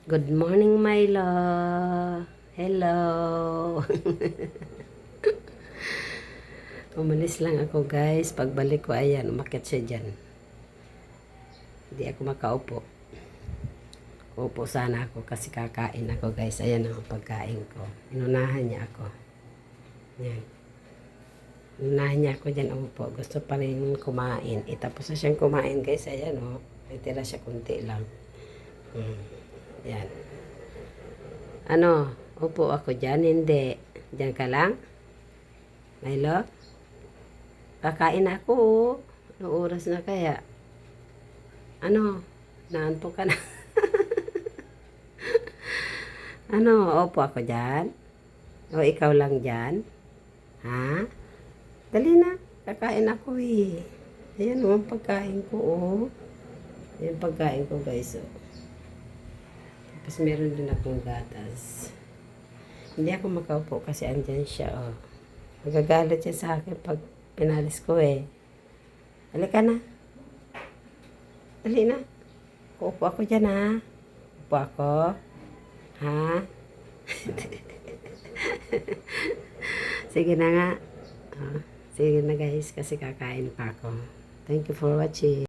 Good morning, Milo. Hello. Umalis lang ako, guys. Pagbalik ko, ayan, umakyat siya dyan. Hindi ako makaupo. Upo sana ako kasi kakain ako, guys. Ayan ang pagkain ko. Inunahan niya ako. Ayan. Inunahan niya ako dyan, upo. Gusto pa rin kumain. Tapos na siyang kumain, guys. Ayan, oh. May tira siya kunti lang. Ayan. Ano? Upo ako dyan? Hindi. Dyan ka lang? Milo? Kakain ako. Anong oras na kaya? Ano? Naantok ka na? Ano? Upo ako dyan? O ikaw lang dyan? Ha? Dali na. Kakain ako eh. Ayan o, ang pagkain ko oh. Ayan pagkain ko guys oh. Tapos meron din akong gatas. Hindi ako makaupo kasi andyan siya oh. Magagalit siya sa akin pag pinalis ko eh. Halika na. Dali na. Uupo ako dyan ha. Upo ako. Ha? Sige na nga. Sige na guys kasi kakain pa ako. Thank you for watching.